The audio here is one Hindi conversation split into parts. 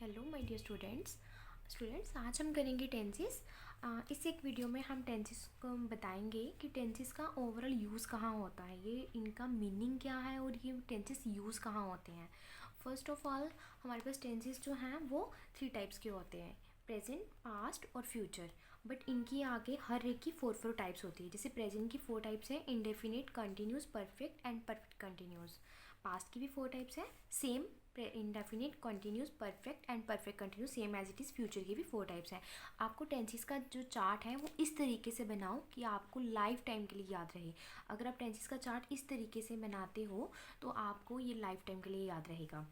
हेलो माय डियर स्टूडेंट्स आज हम करेंगे टेंसेस। इस एक वीडियो में हम टेंसेस को बताएंगे कि टेंसेस का ओवरऑल यूज़ कहाँ होता है, ये इनका मीनिंग क्या है और ये टेंसेस यूज़ कहाँ होते हैं। फर्स्ट ऑफ ऑल हमारे पास टेंसेस जो हैं वो 3 टाइप्स के होते हैं, प्रेजेंट, पास्ट और फ्यूचर। बट इनकी आगे हर एक की 4 टाइप्स होती है। जैसे प्रेजेंट की 4 टाइप्स हैं, indefinite, continuous, perfect and perfect continuous. Past की भी 4 टाइप्स हैं, same, indefinite, continuous, perfect and perfect continuous, same as it is. Future की भी 4 टाइप्स हैं। आपको टेंसेस का जो चार्ट है वो इस तरीके से बनाओ कि आपको लाइफ टाइम के लिए याद रहे। अगर आप टेंसेस का चार्ट इस तरीके से बनाते हो तो आपको ये लाइफ टाइम के लिए याद रहेगा।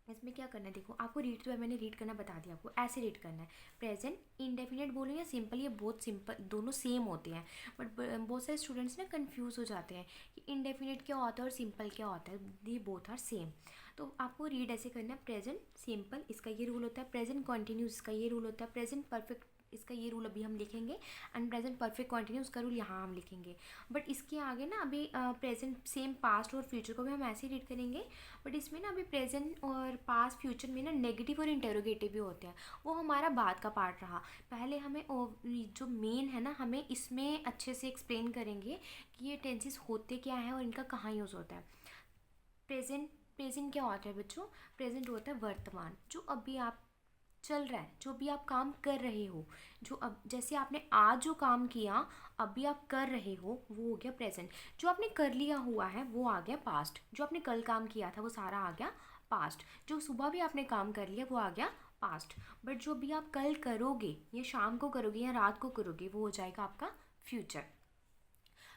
इसमें क्या करना है, देखो आपको रीड तो मैंने रीड करना बता दिया, आपको ऐसे रीड करना है। प्रेजेंट इंडेफिनेट बोलो या सिंपल, ये बहुत सिंपल दोनों सेम होते हैं। बट बहुत सारे स्टूडेंट्स ना कंफ्यूज हो जाते हैं कि इंडेफिनेट क्या होता है और सिंपल क्या होता है। ये बोथ आर सेम। तो आपको रीड ऐसे करना है, प्रेजेंट सिंपल इसका ये रूल होता है, प्रेजेंट कॉन्टिन्यूस इसका ये रूल होता है, प्रेजेंट परफेक्ट इसका ये रूल अभी हम लिखेंगे, एंड प्रेजेंट परफेक्ट कॉन्टिन्यूस का रूल यहाँ हम लिखेंगे। बट इसके आगे ना अभी प्रेजेंट, सेम, पास्ट और फ्यूचर को भी हम ऐसे ही रीड करेंगे। बट इसमें ना अभी प्रेजेंट और पास्ट फ्यूचर में ना नेगेटिव और इंटेरोगेटिव भी होते हैं, वो हमारा बाद का पार्ट रहा। पहले हमें जो मेन है ना, हमें इसमें अच्छे से एक्सप्लेन करेंगे कि ये टेंसेस होते क्या हैं और इनका कहाँ यूज़ होता है। प्रेजेंट, प्रेजेंट क्या होता है बच्चों? प्रेजेंट होता है वर्तमान, जो अभी आप चल रहा है, जो भी आप काम कर रहे हो, जो अब जैसे आपने आज जो काम किया अभी आप कर रहे हो वो हो गया प्रेजेंट। जो आपने कर लिया हुआ है वो आ गया पास्ट। जो आपने कल काम किया था वो सारा आ गया पास्ट। जो सुबह भी आपने काम कर लिया वो आ गया पास्ट। बट जो भी आप कल करोगे या शाम को करोगे या रात को करोगे वो हो जाएगा आपका फ्यूचर।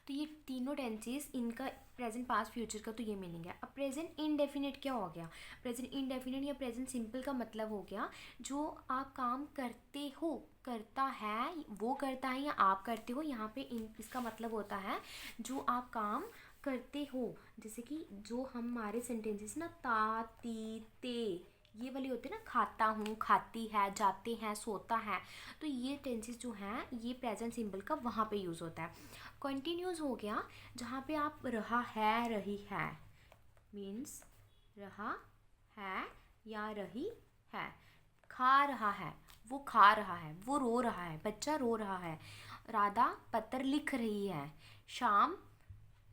तो ये तीनों टेंसेस, इनका प्रेजेंट, पास्ट, फ्यूचर का तो ये मीनिंग है। अब प्रेजेंट इनडेफिनिट क्या हो गया? प्रेजेंट इनडेफिनिट या प्रेजेंट सिंपल का मतलब हो गया जो आप काम करते हो, करता है, वो करता है या आप करते हो। यहाँ पे इसका मतलब होता है जो आप काम करते हो। जैसे कि जो हमारे सेंटेंसेस ना ता, ती, ते, ये वाले होते हैं ना, खाता हूँ, खाती है, जाते हैं, सोता है। तो ये टेंसेस जो हैं ये प्रेजेंट सिंबल का वहाँ पे यूज़ होता है। कंटिन्यूस हो गया जहाँ पे आप रहा है, रही है, मीन्स रहा है या रही है। खा रहा है, वो खा रहा है, वो रो रहा है, बच्चा रो रहा है। राधा पत्र लिख रही है। श्याम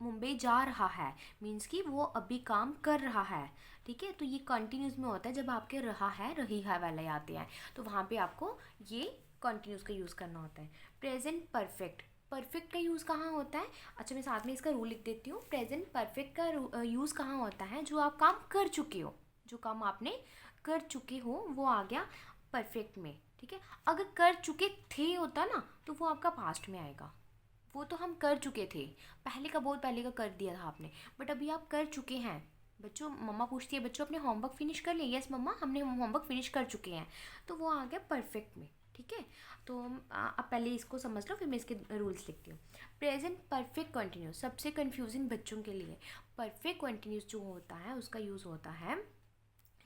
मुंबई जा रहा है, मीन्स कि वो अभी काम कर रहा है। ठीक है, तो ये कंटिन्यूस में होता है जब आपके रहा है, रही है वाले आते हैं, तो वहाँ पे आपको ये कंटिन्यूस का यूज़ करना होता है। प्रेजेंट परफेक्ट, परफेक्ट का यूज़ कहाँ होता है? अच्छा, मैं साथ में इसका रूल लिख देती हूँ। प्रेजेंट परफेक्ट का यूज़ कहाँ होता है? जो आप काम कर चुके हो, जो काम आपने कर चुके हो वो आ गया परफेक्ट में। ठीक है, अगर कर चुके थे होता ना तो वो आपका पास्ट में आएगा। वो तो हम कर चुके थे, पहले का, बहुत पहले का कर दिया था आपने, बट अभी आप कर चुके हैं। बच्चों, मम्मा पूछती है बच्चों अपने होमवर्क फिनिश कर लिया? यस मम्मा, हमने होमवर्क फिनिश कर चुके हैं। तो वो आ गया परफेक्ट में। ठीक है, तो आप पहले इसको समझ लो, फिर मैं इसके रूल्स लिखती हूँ। प्रेजेंट परफेक्ट कंटिन्यूस सबसे कंफ्यूजिंग बच्चों के लिए। परफेक्ट कंटिन्यूस जो होता है उसका यूज़ होता है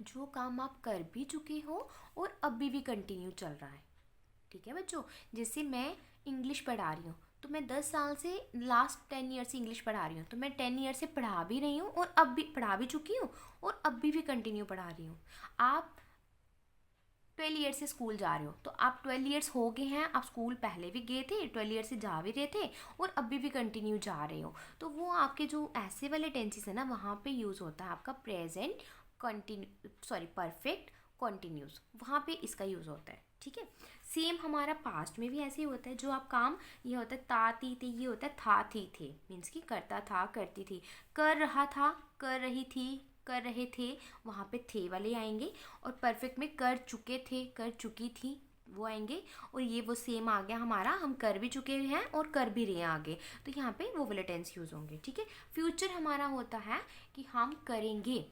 जो काम आप कर भी चुके हो और अभी भी कंटिन्यू चल रहा है। ठीक है बच्चों, जैसे मैं इंग्लिश पढ़ा रही हूँ तो मैं 10 साल से, लास्ट 10 ईयर से इंग्लिश पढ़ा रही हूँ, तो मैं 10 ईयर से पढ़ा भी रही हूँ और अब भी पढ़ा भी चुकी हूँ और अभी भी कंटिन्यू पढ़ा रही हूँ। आप 12 ईयर से स्कूल जा रहे हो तो आप 12 ईयर्स हो गए हैं, आप स्कूल पहले भी गए थे, 12 ईयर से जा भी रहे थे और अभी भी कंटिन्यू जा रहे हो। तो वो आपके जो ऐसे वाले टेंसेस है ना वहाँ पे यूज़ होता है आपका present continue, sorry perfect continuous, वहाँ पे इसका यूज़ होता है। ठीक है, सेम हमारा पास्ट में भी ऐसे ही होता है। जो आप काम, ये होता है ता, ती, थे, ये होता है था, थी, थे, मीन्स कि करता था, करती थी। कर रहा था, कर रही थी, कर रहे थे, वहाँ पे थे वाले आएंगे। और परफेक्ट में कर चुके थे, कर चुकी थी, वो आएंगे। और ये वो सेम आ गया हमारा, हम कर भी चुके हैं और कर भी रहे हैं आगे, तो यहाँ पे वो वाले टेंस यूज़ होंगे। ठीक है, फ्यूचर हमारा होता है कि हम करेंगे,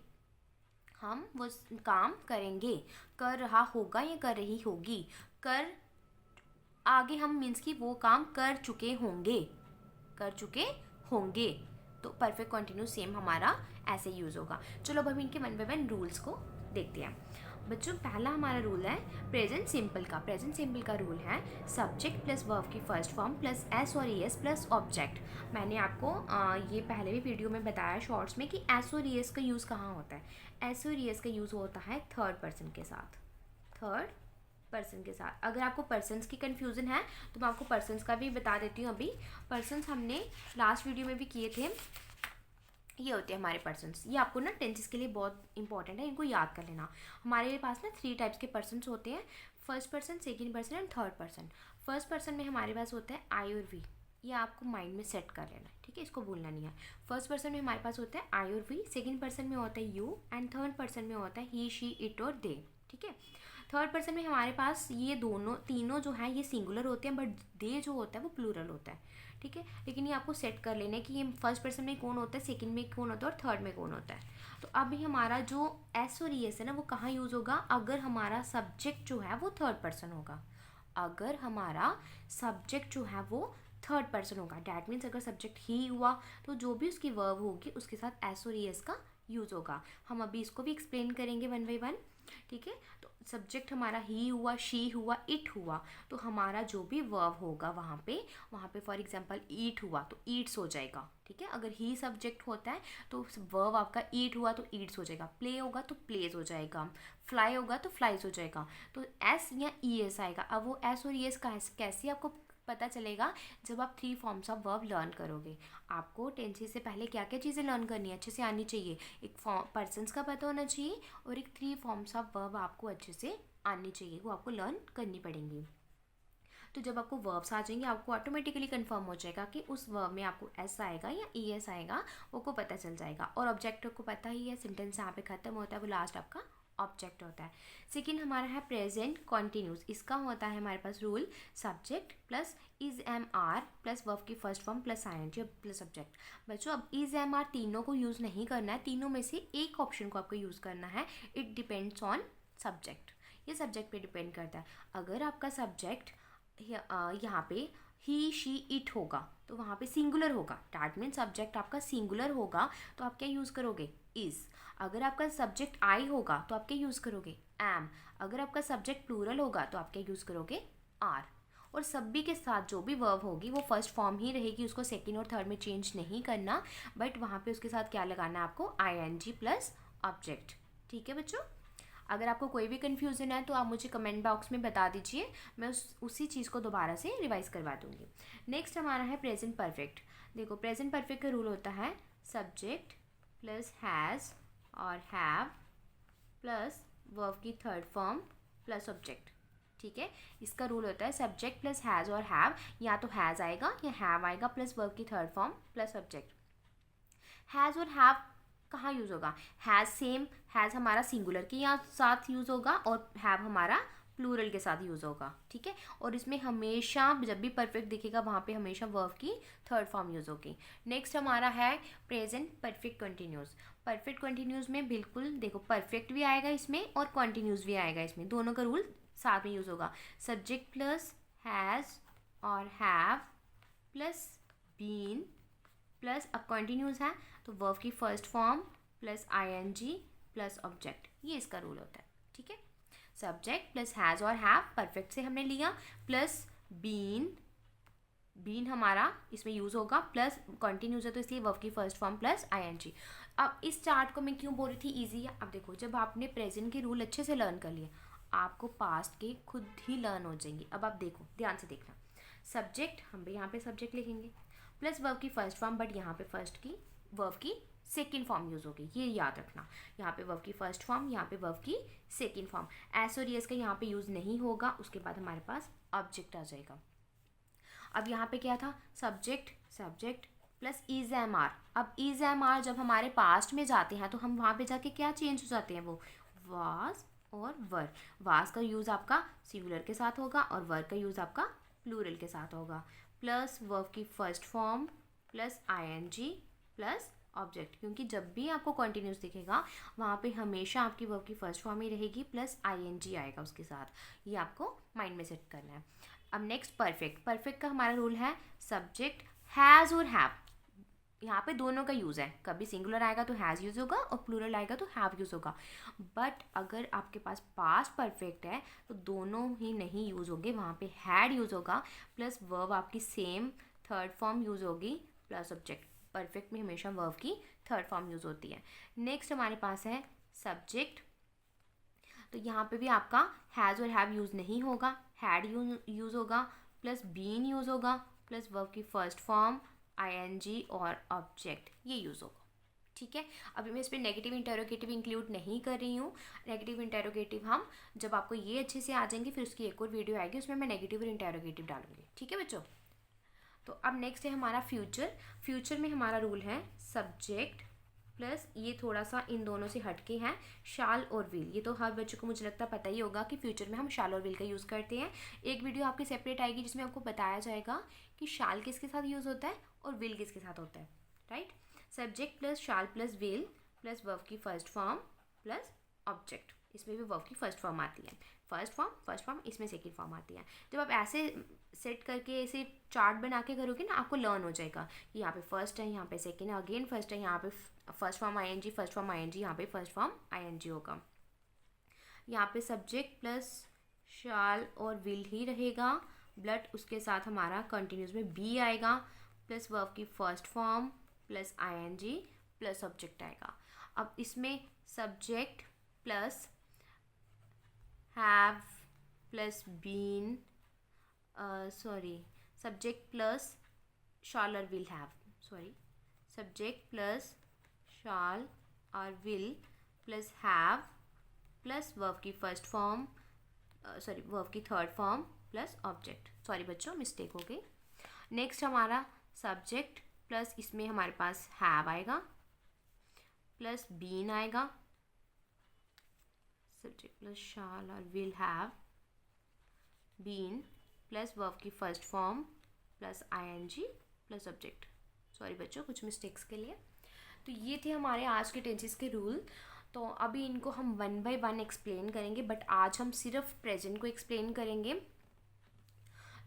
हम वो काम करेंगे, कर रहा होगा या कर रही होगी, कर आगे हम मीन्स कि वो काम कर चुके होंगे, कर चुके होंगे। तो परफेक्ट कंटिन्यूस सेम हमारा ऐसे यूज़ होगा। चलो अब हम इनके वन बाय वन रूल्स को देखते हैं। बच्चों, पहला हमारा रूल है प्रेजेंट सिंपल का। प्रेजेंट सिंपल का रूल है सब्जेक्ट प्लस वर्ब की फर्स्ट फॉर्म प्लस एस और ई एस प्लस ऑब्जेक्ट। मैंने आपको ये पहले भी वीडियो में बताया शॉर्ट्स में कि एस और ई एस का यूज़ कहाँ होता है। एस और ई एस का यूज़ होता है थर्ड पर्सन के साथ। थर्ड पर्सन के साथ। अगर आपको पर्सन्स की कन्फ्यूज़न है तो मैं आपको पर्सन्स का भी बता देती हूँ। अभी पर्सन्स हमने लास्ट वीडियो में भी किए थे। ये होते हैं हमारे पर्सन्स। ये आपको ना टेंसेस के लिए बहुत इंपॉर्टेंट है, इनको याद कर लेना। हमारे पास ना 3 टाइप्स के पर्सन्स होते हैं, first person, second person and third person. First person में हमारे पास होता है आई और वी। ये आपको माइंड में सेट कर लेना है, ठीक है, इसको भूलना नहीं है। फर्स्ट पर्सन में हमारे पास होता है आई और वी, सेकंड पर्सन में होता है यू एंड थर्ड पर्सन में होता है ही, शी, इट और दे, ठीक है। थर्ड पर्सन में हमारे पास ये दोनों तीनों जो हैं ये सिंगुलर होते हैं, बट दे जो होता है वो प्लूरल होता है, ठीक है। लेकिन ये आपको सेट कर लेना है कि ये फर्स्ट पर्सन में कौन होता है, सेकंड में कौन होता है और थर्ड में कौन होता है। तो अभी हमारा जो एस और ईएस है ना वो कहाँ यूज़ होगा, अगर हमारा सब्जेक्ट जो है वो थर्ड पर्सन होगा। अगर हमारा सब्जेक्ट जो है वो थर्ड पर्सन होगा, डैट मीन्स अगर सब्जेक्ट ही हुआ तो जो भी उसकी वर्ब होगी उसके साथ एस और ईएस का यूज़ होगा। हम अभी इसको भी एक्सप्लेन करेंगे वन बाई वन, ठीक है। तो सब्जेक्ट हमारा ही हुआ, शी हुआ, इट हुआ, तो हमारा जो भी वर्ब होगा वहाँ पे फॉर एग्जांपल ईट हुआ तो ईट्स हो जाएगा, ठीक है। अगर ही सब्जेक्ट होता है तो वर्ब आपका ईट हुआ तो ईट्स हो जाएगा, प्ले होगा तो प्लेज हो जाएगा, फ्लाई होगा तो फ्लाइज हो जाएगा। तो एस या ई एस आएगा। अब वो एस और ई एस कैसे आपको पता चलेगा, जब आप 3 फॉर्म्स ऑफ वर्ब लर्न करोगे। आपको टेंसेस से पहले क्या क्या चीज़ें लर्न करनी है, अच्छे से आनी चाहिए। एक पर्सन्स का पता होना चाहिए और एक 3 फॉर्म्स ऑफ वर्ब आपको अच्छे से आनी चाहिए, वो आपको लर्न करनी पड़ेंगी। तो जब आपको वर्ब्स आ जाएंगे आपको ऑटोमेटिकली कंफर्म हो जाएगा कि उस वर्ब में आपको एस आएगा या ई एस आएगा, वो को पता चल जाएगा। और ऑब्जेक्ट को पता ही है, सेंटेंस यहाँ पे खत्म होता है, वो लास्ट आपका ऑब्जेक्ट होता है। सेकेंड हमारा है प्रेजेंट कॉन्टिन्यूस। इसका होता है हमारे पास rule subject plus is am are plus verb की first form plus I N G plus subject. बच्चों अब इज एम आर तीनों को यूज़ नहीं करना है, तीनों में से एक ऑप्शन को आपको यूज़ करना है। इट डिपेंड्स ऑन सब्जेक्ट, ये सब्जेक्ट पे डिपेंड करता है। अगर आपका सब्जेक्ट यहाँ पे ही, शी, इट होगा तो वहाँ पे सिंगुलर होगा, डैट मीन सब्जेक्ट आपका सिंगुलर होगा तो आप क्या यूज़ करोगे, इज़। अगर आपका सब्जेक्ट आई होगा तो आप क्या यूज़ करोगे, एम। अगर आपका सब्जेक्ट प्लूरल होगा तो आप क्या यूज़ करोगे, आर। और सभी के साथ जो भी वर्ब होगी वो फर्स्ट फॉर्म ही रहेगी, उसको सेकेंड और थर्ड में चेंज नहीं करना, बट वहाँ पे उसके साथ क्या लगाना है आपको, I N G plus object, ठीक है बच्चों। अगर आपको कोई भी कन्फ्यूज़न है तो आप मुझे कमेंट बॉक्स में बता दीजिए, मैं उसी चीज़ को दोबारा से रिवाइज़ करवा दूँगी। नेक्स्ट हमारा है प्रेजेंट परफेक्ट। देखो प्रेजेंट परफेक्ट का रूल होता है सब्जेक्ट प्लस हैज़ और हैव प्लस वर्ब की थर्ड फॉर्म प्लस ऑब्जेक्ट, ठीक है। इसका रूल होता है सब्जेक्ट प्लस हैज़ और हैव, या तो हैज़ आएगा या हैव आएगा प्लस वर्ब की third form plus object. Has और हैव कहाँ यूज़ होगा, हैज़ सेम, हैज़ हमारा सिंगुलर के यहाँ साथ यूज़ होगा और हैव हमारा प्लूरल के साथ यूज़ होगा, ठीक है। और इसमें हमेशा जब भी परफेक्ट दिखेगा वहाँ पे हमेशा वर्ब की थर्ड फॉर्म यूज़ होगी। नेक्स्ट हमारा है present perfect continuous. Perfect continuous में बिल्कुल देखो परफेक्ट भी आएगा इसमें और कंटिन्यूस भी आएगा इसमें, दोनों का रूल साथ में यूज़ होगा। सब्जेक्ट प्लस हैज़ और हैव प्लस बीन प्लस अब कंटिन्यूस है तो वर्ब की first form plus I N G plus object, ये इसका रूल होता है, ठीक है। सब्जेक्ट प्लस हैज़ और हैव परफेक्ट से हमने लिया, प्लस बीन, बीन हमारा इसमें यूज़ होगा, प्लस कंटिन्यूस है तो इसलिए वर्ब की first form plus I N G. अब इस चार्ट को मैं क्यों बोल रही थी ईजी है, अब देखो जब आपने प्रेजेंट के रूल अच्छे से लर्न कर लिए आपको पास्ट के खुद ही लर्न हो जाएंगे। अब आप देखो ध्यान से देखना, सब्जेक्ट हम भी यहाँ पे सब्जेक्ट लिखेंगे प्लस वर्ब की फर्स्ट फॉर्म, बट यहाँ पे फर्स्ट की वर्ब की सेकेंड फॉर्म यूज़ होगी, ये याद रखना। यहाँ पे वर्ब की फर्स्ट फॉर्म, यहाँ पे वर्ब की सेकेंड फॉर्म। एस और एस का यहाँ पे यूज़ नहीं होगा, उसके बाद हमारे पास ऑब्जेक्ट आ जाएगा। अब यहाँ पे क्या था, subject plus is am are. अब इज एम आर जब हमारे पास्ट में जाते हैं तो हम वहाँ पे जाके क्या चेंज हो जाते हैं, वो वाज और वर। वाज का यूज़ आपका सिंगुलर के साथ होगा और वर का यूज़ आपका प्लूरल के साथ होगा, प्लस वर्ब की first form plus I N G plus object. क्योंकि जब भी आपको कंटिन्यूस दिखेगा वहाँ पे हमेशा आपकी वर्ब की फर्स्ट फॉर्म ही रहेगी प्लस आई एन जी आएगा उसके साथ, ये आपको माइंड में सेट करना है। अब नेक्स्ट परफेक्ट। परफेक्ट का हमारा रूल है सब्जेक्ट हैज़ और हैव, यहाँ पे दोनों का यूज़ है, कभी सिंगुलर आएगा तो हैज़ यूज़ होगा और प्लूरल आएगा तो हैव यूज़ होगा। बट अगर आपके पास पास्ट परफेक्ट है तो दोनों ही नहीं यूज़ होंगे, वहाँ पे हैड यूज़ होगा प्लस वर्ब आपकी सेम थर्ड फॉर्म यूज़ होगी प्लस ऑब्जेक्ट। परफेक्ट में हमेशा वर्ब की थर्ड फॉर्म यूज़ होती है। नेक्स्ट हमारे पास है सब्जेक्ट तो यहाँ पे भी आपका हैज़ और हैव यूज़ नहीं होगा, हैड यूज़ होगा, प्लस बीन यूज़ होगा, प्लस वर्ब की फर्स्ट फॉर्म आईएनजी और ऑब्जेक्ट ये यूज़ होगा। ठीक है, अभी मैं इस पर नेगेटिव इंटेरोगेटिव इंक्लूड नहीं कर रही हूँ। नेगेटिव इंटेरोगेटिव हम जब आपको ये अच्छे से आ जाएंगे फिर उसकी एक और वीडियो आएगी, उसमें मैं नेगेटिव और इंटेरोगेटिव डालूंगी। ठीक है बच्चों, तो अब नेक्स्ट है हमारा फ्यूचर। फ्यूचर में हमारा रूल है सब्जेक्ट प्लस ये थोड़ा सा इन दोनों से हटके हैं शाल और विल। ये तो हर बच्चों को मुझे लगता पता ही होगा कि फ्यूचर में हम शाल और विल का यूज़ करते हैं। एक वीडियो आपकी सेपरेट आएगी जिसमें आपको बताया जाएगा कि शाल किसके साथ यूज़ होता है और विल किसके साथ होता है। Right, subject plus shall plus will plus verb की फर्स्ट फॉर्म प्लस ऑब्जेक्ट। इसमें भी वर्ब की फर्स्ट फॉर्म आती है, फर्स्ट फॉर्म, इसमें सेकंड फॉर्म आती है। जब आप ऐसे सेट करके ऐसे चार्ट बना के करोगे ना, आपको लर्न हो जाएगा कि यहाँ पे फर्स्ट है, यहाँ पे सेकंड है, अगेन फर्स्ट है, यहाँ पे first form ING, first form ING, यहाँ पे फर्स्ट फॉर्म आईएनजी होगा। यहाँ पे सब्जेक्ट प्लस शाल और विल ही रहेगा, बट उसके साथ हमारा कंटिन्यूस में बी आएगा प्लस वर्ब की first form plus ING plus object आएगा। अब इसमें subject plus have plus been subject plus shall और will have, subject plus shall और will plus have plus verb की फर्स्ट फॉर्म वर्ब की third form plus object. Sorry बच्चों, मिस्टेक हो गई। नेक्स्ट हमारा सब्जेक्ट प्लस इसमें हमारे पास हैव आएगा प्लस बीन आएगा, सब्जेक्ट प्लस शाल और will have been plus verb की first form plus ING plus object. Sorry बच्चों, कुछ मिस्टेक्स के लिए। तो ये थे हमारे आज के टेंसेस के रूल। तो अभी इनको हम वन बाय वन एक्सप्लेन करेंगे, बट आज हम सिर्फ प्रेजेंट को एक्सप्लेन करेंगे।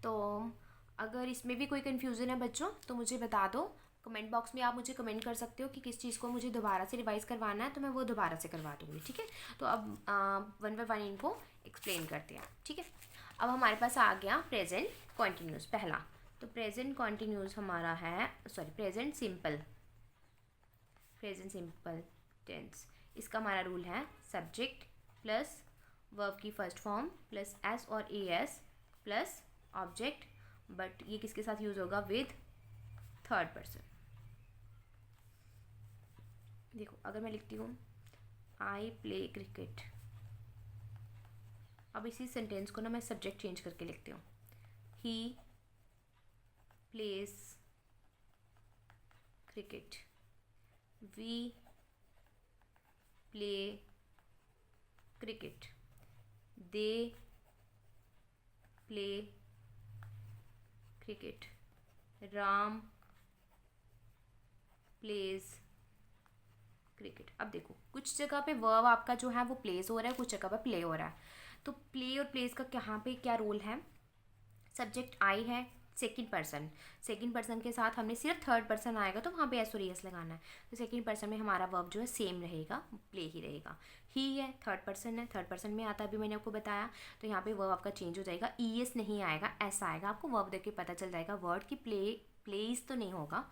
तो अगर इसमें भी कोई कन्फ्यूज़न है बच्चों तो मुझे बता दो, कमेंट बॉक्स में आप मुझे कमेंट कर सकते हो कि किस चीज़ को मुझे दोबारा से रिवाइज़ करवाना है, तो मैं वो दोबारा से करवा दूँगी। ठीक है, तो अब वन बाय वन इनको एक्सप्लेन करते हैं। ठीक है, अब हमारे पास आ गया प्रेजेंट कॉन्टीन्यूस पहला। तो प्रेजेंट कॉन्टीन्यूस हमारा है प्रेजेंट सिंपल टेंस। इसका हमारा रूल है सब्जेक्ट प्लस वर्ब की फर्स्ट फॉर्म प्लस एस और A S plus object, but ये किसके साथ यूज़ होगा, विद थर्ड पर्सन। देखो अगर मैं लिखती हूँ आई प्ले क्रिकेट, अब इसी सेंटेंस को ना मैं सब्जेक्ट चेंज करके लिखती हूँ, he plays cricket, we play cricket, they play cricket, Ram plays cricket. अब देखो कुछ जगह पे वर्ब आपका जो है वो प्लेस हो रहा है, कुछ जगह पे प्ले हो रहा है। तो प्ले और प्लेस का यहाँ पे क्या रोल है, सब्जेक्ट आई है, सेकंड पर्सन के साथ हमने सिर्फ थर्ड पर्सन आएगा तो वहाँ पे एस और एस लगाना है। तो सेकंड पर्सन में हमारा वर्ब जो है सेम रहेगा, प्ले ही रहेगा। ही है, थर्ड पर्सन में आता है, अभी मैंने आपको बताया। तो यहाँ पे वर्ब आपका चेंज हो जाएगा, ई एस नहीं आएगा, एस आएगा। आपको वर्ब देख के पता चल जाएगा वर्ड की प्लेस तो नहीं होगा।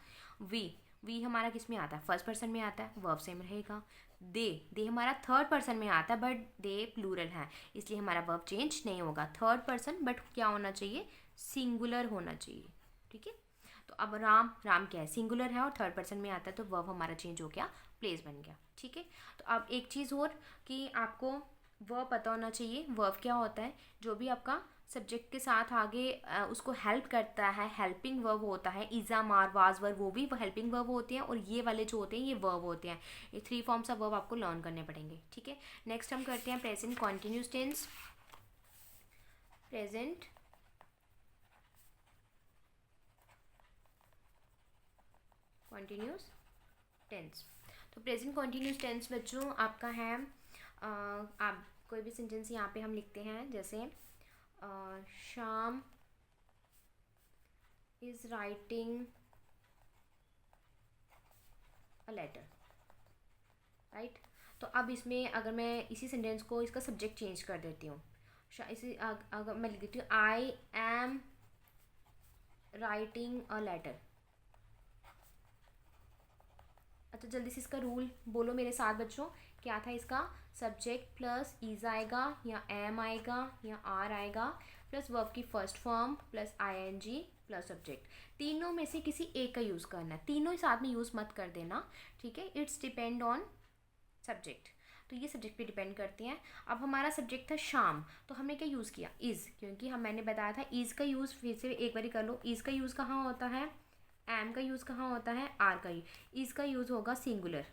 वी हमारा किस में आता है, फर्स्ट पर्सन में आता है, वर्ब सेम रहेगा। दे हमारा थर्ड पर्सन में आता है, बट दे प्लूरल है, इसलिए हमारा वर्ब चेंज नहीं होगा। थर्ड पर्सन बट क्या होना चाहिए, सिंगुलर होना चाहिए। ठीक है, तो अब राम क्या है, सिंगुलर है और थर्ड पर्सन में आता है, तो वर्ब हमारा चेंज हो गया, प्लेस बन गया। ठीक है, तो अब एक चीज़ और कि आपको वर्ब पता होना चाहिए। वर्ब क्या होता है, जो भी आपका सब्जेक्ट के साथ आगे उसको हेल्प करता है, हेल्पिंग वर्ब होता है। इज़ा, मार, वाज, वर, वो भी हेल्पिंग वर्ब होते हैं, और ये वाले जो होते हैं ये वर्ब होते हैं। ये 3 फॉर्म्स ऑफ वर्ब आपको लर्न करने पड़ेंगे। ठीक है, नेक्स्ट हम करते हैं present continuous tense. Present continuous tense. तो प्रेजेंट कॉन्टिन्यूस टेंस बच्चों आपका है, आप कोई भी सेंटेंस यहाँ पे हम लिखते हैं, जैसे Shyam is writing a letter, right. तो अब इसमें अगर मैं इसी सेंटेंस को इसका सब्जेक्ट चेंज कर देती हूँ, इसी अगर मैं लिख देती हूँ I am writing a letter. अच्छा जल्दी से इसका रूल बोलो मेरे साथ बच्चों, क्या था इसका, सब्जेक्ट प्लस इज आएगा या एम आएगा या आर आएगा प्लस वर्ब की first form plus ING plus subject. तीनों में से किसी एक का यूज़ करना है, तीनों ही साथ में यूज़ मत कर देना, ठीक है। इट्स डिपेंड ऑन सब्जेक्ट, तो ये सब्जेक्ट पे डिपेंड करती हैं। अब हमारा सब्जेक्ट था शाम, तो हमने क्या यूज़ किया, इज़, क्योंकि मैंने बताया था इज़ का यूज़, फिर से एक बार कर लो, इज़ का यूज़ कहाँ होता है, एम का यूज़ कहाँ होता है, आर का। इज़ का यूज़ होगा सिंगुलर,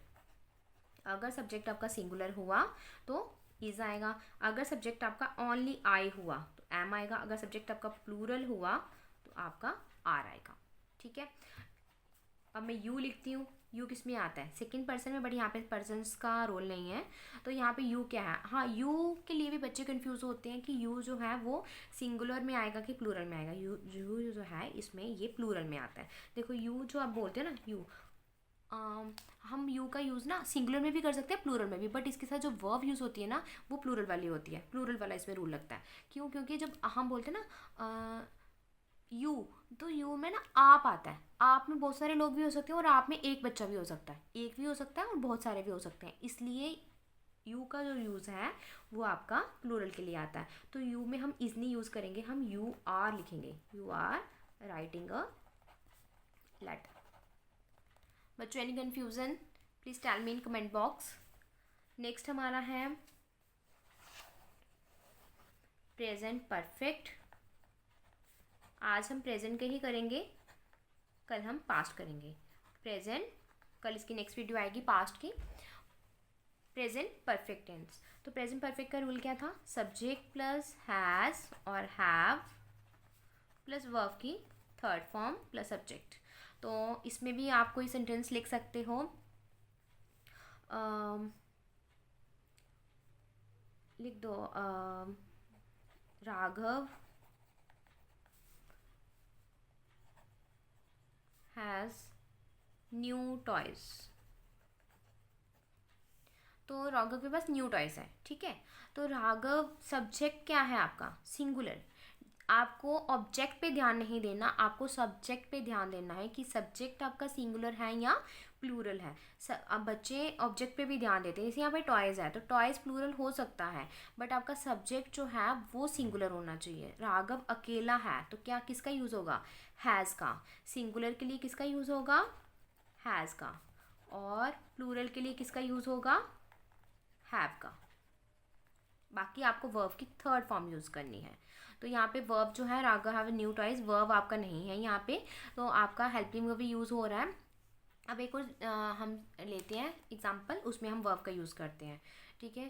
अगर सब्जेक्ट आपका सिंगुलर हुआ तो इज आएगा, अगर सब्जेक्ट आपका ओनली आई हुआ तो एम आएगा, अगर सब्जेक्ट आपका प्लूरल हुआ तो आपका आर आएगा, ठीक है। अब मैं यू लिखती हूँ, यू किस में आता है, सेकंड पर्सन में, बट यहाँ पे पर्सन्स का रोल नहीं है, तो यहाँ पे यू क्या है। हाँ, यू के लिए भी बच्चे कंफ्यूज होते हैं कि यू जो है वो सिंगुलर में आएगा कि प्लूरल में आएगा। यू यू जो है इसमें ये प्लूरल में आता है। देखो यू जो आप बोलते हैं ना यू, हम यू का यूज़ ना सिंगुलर में भी कर सकते हैं प्लूरल में भी, बट इसके साथ जो वर्ब यूज़ होती है ना वो प्लूरल वाली होती है, प्लूरल वाला इसमें रूल लगता है। क्यों, क्योंकि जब हम बोलते हैं ना यू, तो यू में ना आप आता है, आप में बहुत सारे लोग भी हो सकते हैं और आप में एक बच्चा भी हो सकता है, एक भी हो सकता है और बहुत सारे भी हो सकते हैं, इसलिए यू का जो यूज़ है वो आपका प्लूरल के लिए आता है। तो यू में हम इजनी यूज़ करेंगे, हम यू आर लिखेंगे, you are writing a letter. बच्चों any confusion, please tell me in comment box. Next हमारा है प्रेजेंट परफेक्ट। आज हम प्रेजेंट के ही करेंगे, कल हम पास्ट करेंगे। प्रेजेंट, कल इसकी नेक्स्ट वीडियो आएगी पास्ट की। प्रेजेंट परफेक्ट टेंस, तो प्रेजेंट परफेक्ट का रूल क्या था, सब्जेक्ट प्लस हैज़ और हैव प्लस वर्ब की थर्ड फॉर्म प्लस सब्जेक्ट। तो इसमें भी आप कोई सेंटेंस लिख सकते हो, लिख दो, राघव हैज़ न्यू टॉयज। तो राघव के पास न्यू टॉयज है, ठीक है। तो राघव सब्जेक्ट क्या है आपका, सिंगुलर। आपको ऑब्जेक्ट पे ध्यान नहीं देना, आपको सब्जेक्ट पे ध्यान देना है कि सब्जेक्ट आपका सिंगुलर है या प्लूरल है। अब बच्चे ऑब्जेक्ट पे भी ध्यान देते हैं, जैसे यहाँ पे टॉयज़ है तो टॉयज़ प्लूरल हो सकता है, बट आपका सब्जेक्ट जो है वो सिंगुलर होना चाहिए। राघव अकेला है तो क्या किसका यूज़ होगा, हैज़ का। सिंगुलर के लिए किसका यूज़ होगा, हैज़ का, और प्लूरल के लिए किसका यूज़ होगा, हैव का। बाकी आपको वर्ब की थर्ड फॉर्म यूज़ करनी है। तो यहाँ पे वर्ब जो है Raghav have new toys, verb आपका नहीं है यहाँ पे, तो आपका हेल्पिंग वर्ब भी यूज़ हो रहा है। अब एक और हम लेते हैं एग्जांपल, उसमें हम वर्ब का यूज़ करते हैं, ठीक है।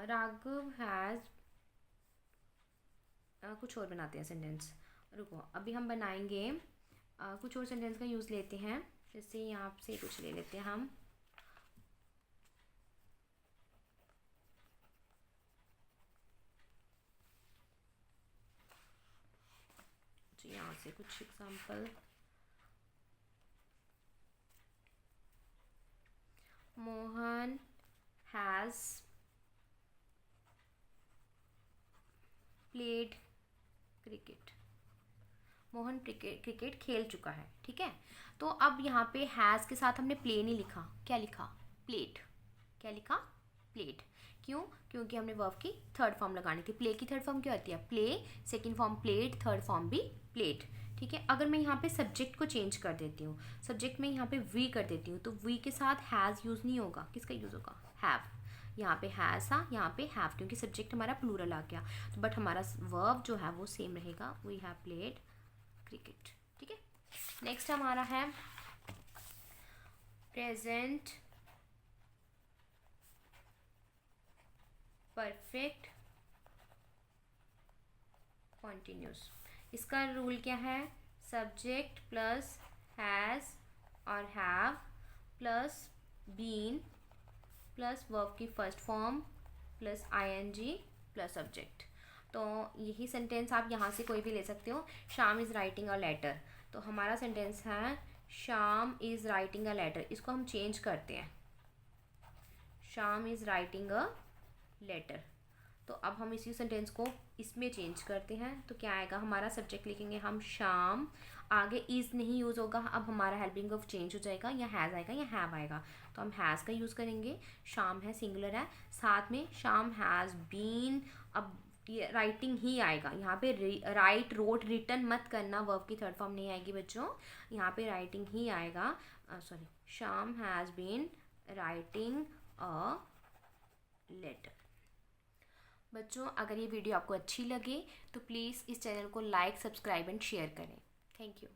राघव हैज़, कुछ और बनाते हैं सेंटेंस, रुको अभी हम बनाएंगे कुछ और सेंटेंस का यूज़ लेते हैं, जैसे यहाँ से कुछ ले लेते हैं हम, यहाँ से कुछ example. Mohan has played cricket. Mohan cricket खेल चुका है, ठीक है। तो अब यहाँ पे हैज़ के साथ हमने प्ले नहीं लिखा, क्या लिखा, प्लेड। क्या लिखा, प्लेड। क्यों, क्योंकि हमने वर्ब की थर्ड फॉर्म लगानी थी। प्ले की थर्ड फॉर्म क्या होती है, play, second form played, third form भी प्लेड, ठीक है। अगर मैं यहाँ पे सब्जेक्ट को चेंज कर देती हूँ, सब्जेक्ट में यहाँ पे वी कर देती हूँ, तो वी के साथ हैज़ यूज़ नहीं होगा, किसका यूज़ होगा, हैव। यहाँ पे हैज़ था, यहाँ पे हैव, क्योंकि सब्जेक्ट हमारा प्लूरल आ गया, तो बट हमारा वर्ब जो है वो सेम रहेगा, वी हैव प्लेड क्रिकेट, ठीक है। नेक्स्ट हमारा है प्रेजेंट परफेक्ट कॉन्टिन्यूस। इसका रूल क्या है, सब्जेक्ट प्लस हैज़ और have plus been plus verb की first form plus ING plus subject. तो यही सेंटेंस आप यहाँ से कोई भी ले सकते हो। शाम इज़ राइटिंग अ लेटर, तो हमारा सेंटेंस है शाम इज़ राइटिंग अ लेटर, इसको हम चेंज करते हैं, शाम इज़ राइटिंग अ लेटर। तो अब हम इसी सेंटेंस को इसमें चेंज करते हैं। तो क्या आएगा, हमारा सब्जेक्ट लिखेंगे हम शाम, आगे इज़ नहीं यूज़ होगा, अब हमारा हेल्पिंग वर्ब चेंज हो जाएगा, या हैज़ आएगा या हैव आएगा। तो हम हैज़ का यूज़ करेंगे, शाम है सिंगुलर है, साथ में शाम हैज़ बीन। अब ये राइटिंग ही आएगा यहाँ पे, राइट रोट रिटन मत करना, वर्ब की थर्ड फॉर्म नहीं आएगी बच्चों, यहाँ पे राइटिंग ही आएगा। Sorry, Shyam has been writing a letter. बच्चों अगर ये वीडियो आपको अच्छी लगे तो प्लीज़ इस चैनल को लाइक, सब्सक्राइब एंड शेयर करें। Thank you.